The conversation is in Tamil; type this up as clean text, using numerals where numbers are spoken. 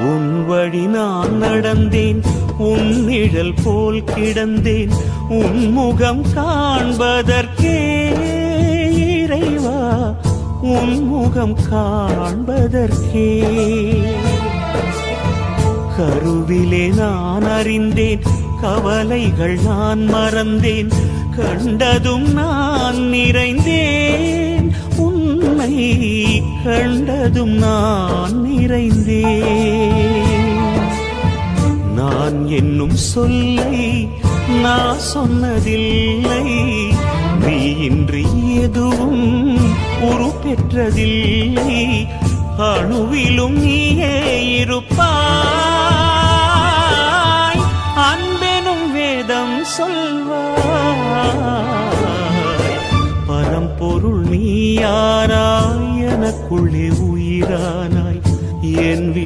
உன் வழி நான் நடந்தேன், உன் நிழல் போல் கிடந்தேன், உன் முகம் காண்பதற்கே இறைவா, உன் முகம் காண்பதற்கே. கருவிலே நான் அறிந்தேன், கவலைகள் நான் மறந்தேன், கண்டதும் நான் நிறைந்தேன், உன்னை கண்டதும் நான் நிறைந்தேன். நான் என்னும் சொல்லை நான் சொன்னதில்லை, நீ இன்றி எதுவும் உருப்பெற்றதில்லை, அணுவிலும் நீயே இருப்பாய், அன்பெனும் வேதம் சொல்வாய். பரம்பொருள் நீ யாராய் எனக்குள்ளே உயிரானாய், என்